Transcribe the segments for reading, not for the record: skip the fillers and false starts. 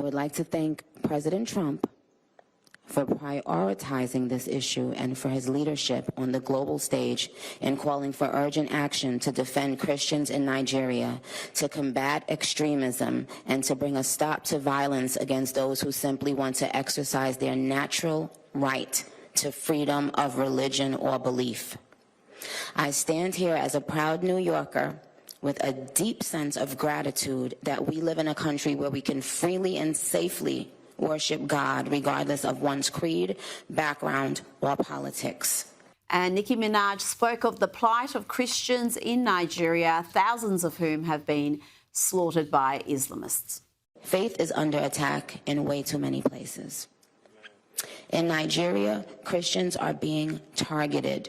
would like to thank President Trump for prioritizing this issue and for his leadership on the global stage in calling for urgent action to defend Christians in Nigeria, to combat extremism, and to bring a stop to violence against those who simply want to exercise their natural right to freedom of religion or belief. I stand here as a proud New Yorker with a deep sense of gratitude that we live in a country where we can freely and safely worship God regardless of one's creed, background, or politics. And Nicki Minaj spoke of the plight of Christians in Nigeria, thousands of whom have been slaughtered by Islamists. Faith is under attack in way too many places. In Nigeria, Christians are being targeted,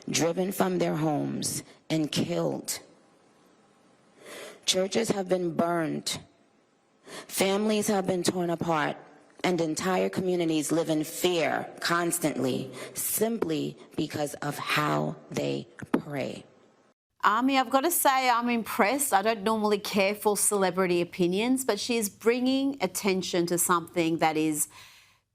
driven from their homes, and killed. Churches have been burned. Families have been torn apart, and entire communities live in fear constantly, simply because of how they pray. Ami, I've got to say I'm impressed. I don't normally care for celebrity opinions, but she is bringing attention to something that is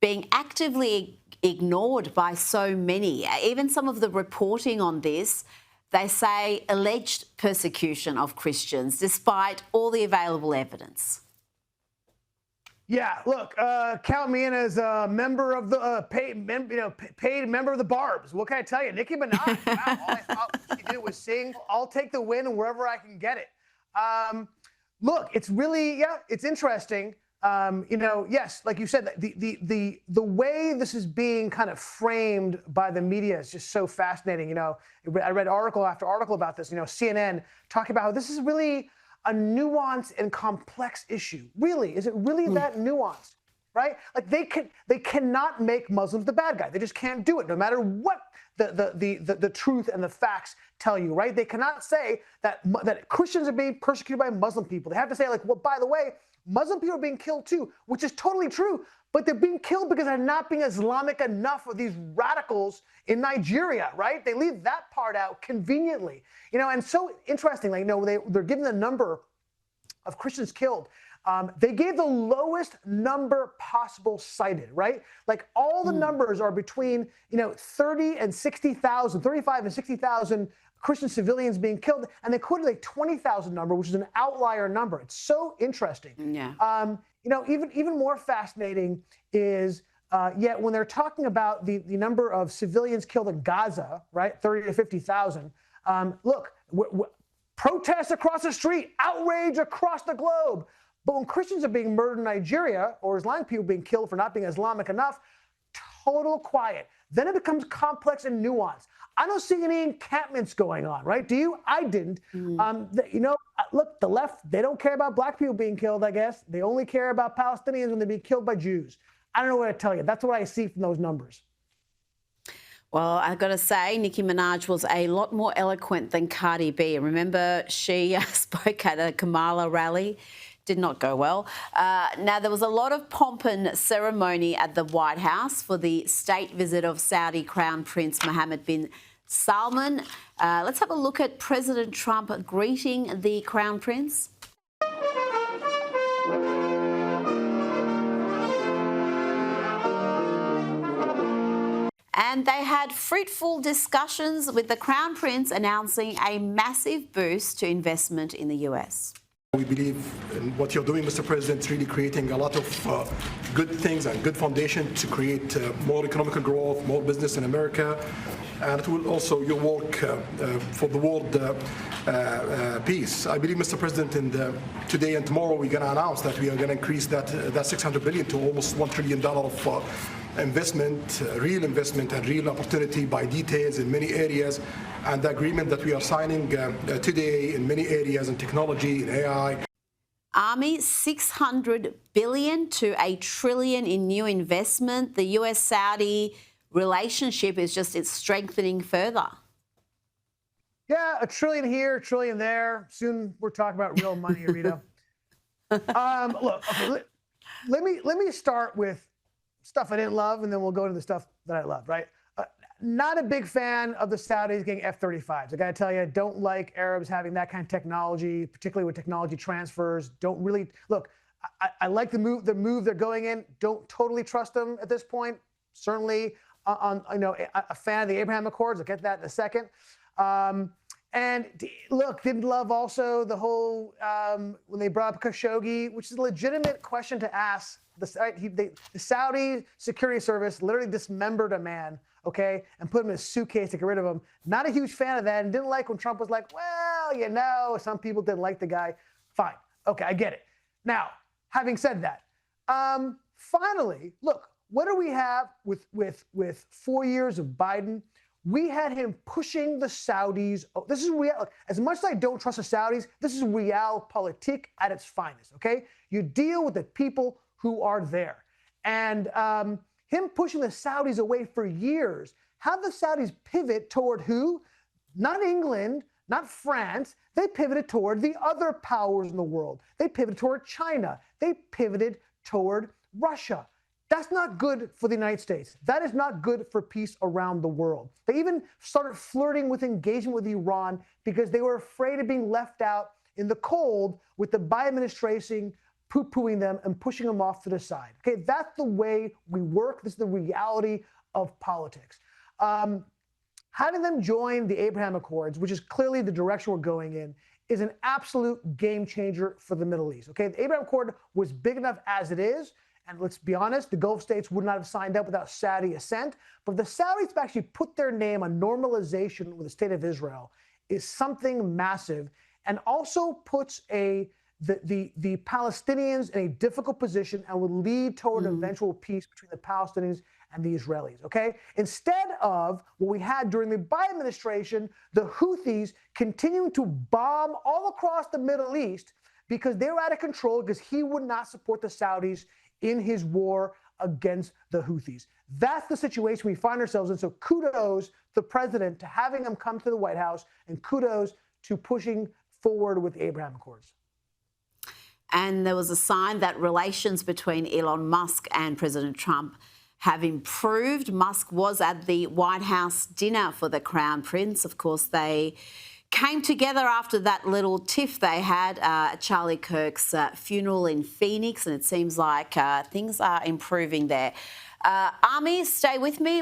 being actively ignored by so many. Even some of the reporting on this, they say alleged persecution of Christians, despite all the available evidence. Yeah, look, count me in as a member of the paid member of the Barbs. What can I tell you? Nicki Minaj, wow, all I thought she did was sing. I'll take the win wherever I can get it. Look, it's really, yeah, it's interesting. Yes, like you said, the way this is being kind of framed by the media is just so fascinating. I read article after article about this. CNN talking about how this is really a nuanced and complex issue. Really, is it really that nuanced? Right? Like they cannot make Muslims the bad guy. They just can't do it, no matter what the truth and the facts tell you. Right? They cannot say that Christians are being persecuted by Muslim people. They have to say, like, well, by the way, Muslim people are being killed too, which is totally true, but they're being killed because they're not being Islamic enough for these radicals in Nigeria, right? They leave that part out conveniently. And so interestingly, they're giving the number of Christians killed. They gave the lowest number possible cited, right? Like all the numbers are between, 30 and 60,000, 35 and 60,000 Christian civilians being killed, and they quoted a 20,000 number, which is an outlier number. It's so interesting. Yeah. Even more fascinating is yet when they're talking about the number of civilians killed in Gaza, right, 30 to 50,000. Look, protests across the street, outrage across the globe. But when Christians are being murdered in Nigeria, or Islamic people being killed for not being Islamic enough, total quiet. Then it becomes complex and nuanced. I don't see any encampments going on, right? Do you? I didn't. Look, the left, they don't care about black people being killed, I guess. They only care about Palestinians when they're being killed by Jews. I don't know what to tell you. That's what I see from those numbers. Well, I've got to say, Nicki Minaj was a lot more eloquent than Cardi B. Remember, she spoke at a Kamala rally. Did not go well. Now, there was a lot of pomp and ceremony at the White House for the state visit of Saudi Crown Prince Mohammed bin Salman. Let's have a look at President Trump greeting the Crown Prince. And they had fruitful discussions with the Crown Prince announcing a massive boost to investment in the US. We believe in what you're doing, Mr. President, really creating a lot of good things and good foundation to create more economic growth, more business in America. And it will also your work for the world peace. I believe, Mr. President, today and tomorrow we're going to announce that we are going to increase that $600 billion to almost $1 trillion of investment, real investment and real opportunity by details in many areas. And the agreement that we are signing today in many areas in technology, in AI. Ami, $600 billion to $1 trillion in new investment. The US-Saudi relationship is it's strengthening further. Yeah, $1 trillion here, $1 trillion there. Soon we're talking about real money, Rita. Look, okay, let me start with stuff I didn't love, and then we'll go to the stuff that I love, right? Not a big fan of the Saudis getting F-35s. I got to tell you, don't like Arabs having that kind of technology, particularly with technology transfers. Don't really look. I like the move they're going in. Don't totally trust them at this point. Certainly, a fan of the Abraham Accords. I'll get that in a second. And look, didn't love also the whole when they brought up Khashoggi, which is a legitimate question to ask. The Saudi security service literally dismembered a man, okay, and put him in a suitcase to get rid of him. Not a huge fan of that, and didn't like when Trump was like, well, some people didn't like the guy. Fine, okay, I get it. Now, having said that, finally, look, what do we have with 4 years of Biden? We had him pushing the Saudis. Oh, this is real. As much as I don't trust the Saudis, this is realpolitik at its finest, okay? You deal with the people who are there. And him pushing the Saudis away for years, have the Saudis pivot toward who? Not England, not France. They pivoted toward the other powers in the world. They pivoted toward China. They pivoted toward Russia. That's not good for the United States. That is not good for peace around the world. They even started flirting with engagement with Iran because they were afraid of being left out in the cold with the Biden administration poo-pooing them and pushing them off to the side. Okay, that's the way we work. This is the reality of politics. Having them join the Abraham Accords, which is clearly the direction we're going in, is an absolute game changer for the Middle East. Okay, the Abraham Accord was big enough as it is. And let's be honest, the Gulf states would not have signed up without Saudi assent. But the Saudis have actually put their name on normalization with the state of Israel is something massive, and also puts the Palestinians in a difficult position and will lead toward eventual peace between the Palestinians and the Israelis, okay? Instead of what we had during the Biden administration, the Houthis continuing to bomb all across the Middle East because they were out of control because he would not support the Saudis in his war against the Houthis. That's the situation we find ourselves in. So kudos to the president to having him come to the White House, and kudos to pushing forward with the Abraham Accords. And there was a sign that relations between Elon Musk and President Trump have improved. Musk was at the White House dinner for the Crown Prince. Of course, they came together after that little tiff they had at Charlie Kirk's funeral in Phoenix, and it seems like things are improving there. Ami, stay with me.